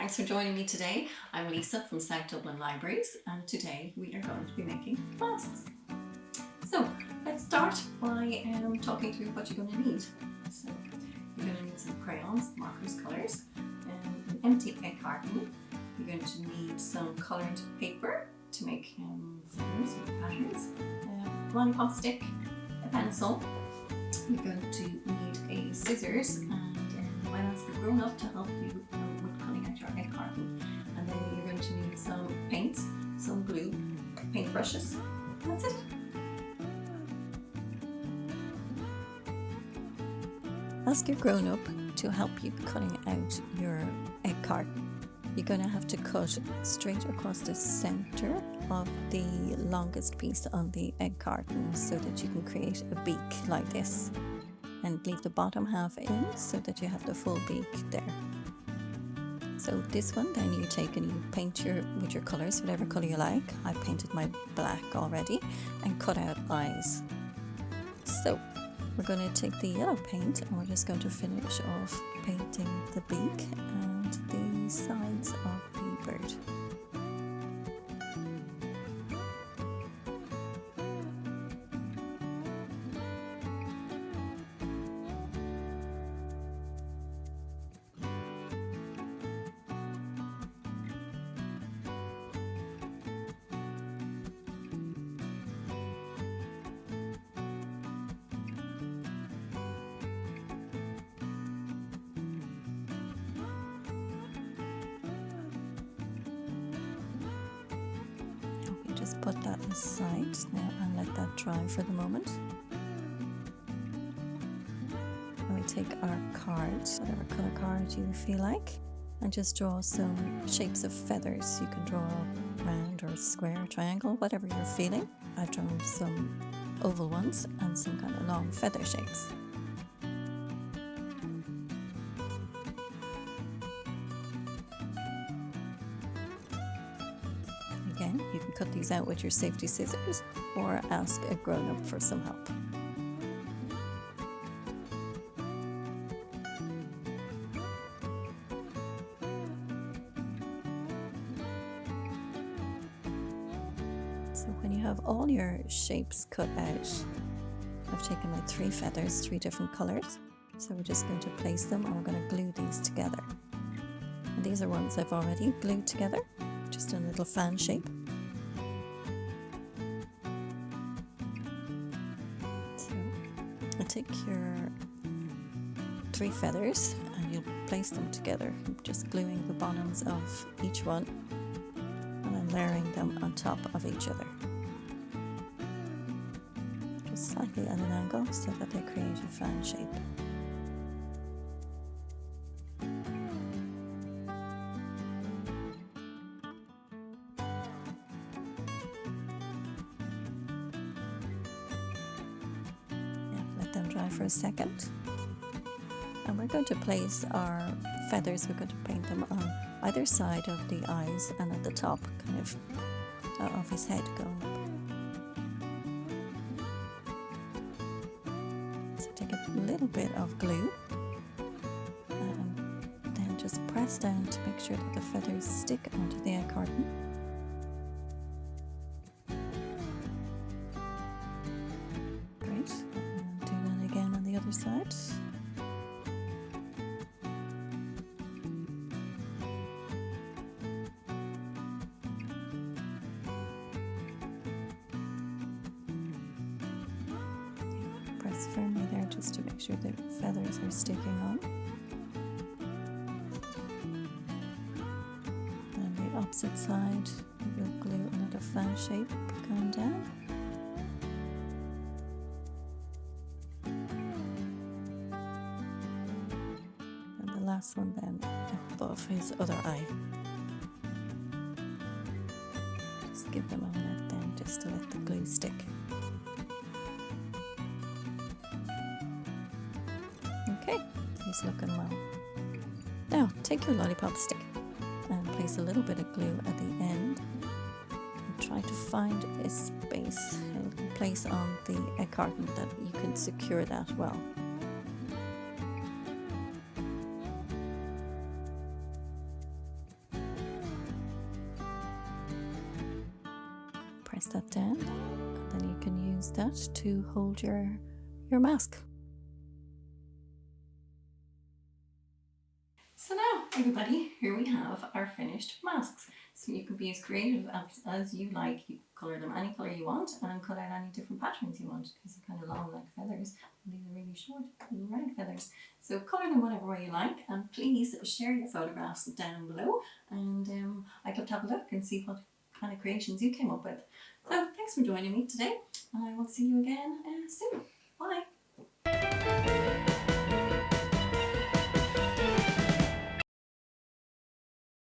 Thanks for joining me today. I'm Lisa from South Dublin Libraries, and today we are going to be making masks. So let's start by talking through what you're going to need. So you're going to need some crayons, markers, colours, an empty egg carton. You're going to need some coloured paper to make figures or patterns, a lollipop stick, a pencil. You're going to need a scissors, and you might ask a grown up to help you with cutting out your egg carton. And then you're going to need some paints, some glue, paintbrushes. That's it. Ask your grown up to help you cutting out your egg carton. You're going to have to cut straight across the centre of the longest piece on the egg carton so that you can create a beak like this, and leave the bottom half in so that you have the full beak there. So this one then you take and you paint with your colours, whatever colour you like. I painted my black already, and cut out eyes. So we're going to take the yellow paint and we're just going to finish off painting the beak and the sides of the bird. Just put that aside now and let that dry for the moment. And we take our cards, whatever colour card you feel like, and just draw some shapes of feathers. You can draw round or square, triangle, whatever you're feeling. I've drawn some oval ones and some kind of long feather shapes. Again, you can cut these out with your safety scissors or ask a grown-up for some help. So when you have all your shapes cut out, I've taken my 3 feathers, 3 different colours. So we're just going to place them, and we're going to glue these together. And these are ones I've already glued together, just in a little fan shape. So I take your 3 feathers and you'll place them together, just gluing the bottoms of each one and then layering them on top of each other, just slightly at an angle so that they create a fan shape. Them dry for a second, and we're going to place our feathers, we're going to paint them on either side of the eyes and at the top kind of his head going up. So take a little bit of glue and then just press down to make sure that the feathers stick onto the egg carton. Other side. Press firmly there just to make sure the feathers are sticking on. And the opposite side, we'll glue another fan shape going down. Last one then above his other eye. Just give them a minute then just to let the glue stick. Okay, he's looking well. Now take your lollipop stick and place a little bit of glue at the end and try to find a space, a little place on the egg carton that you can secure that well. use that to hold your mask. So now, everybody, here we have our finished masks. So you can be as creative as you like. You colour them any colour you want and cut out any different patterns you want, because they're kind of long like feathers and these are really short little round feathers. So colour them whatever way you like, and please share your photographs down below, and I'd love to have a look and see what kind of creations you came up with. So thanks for joining me today, and I will see you again soon. Bye!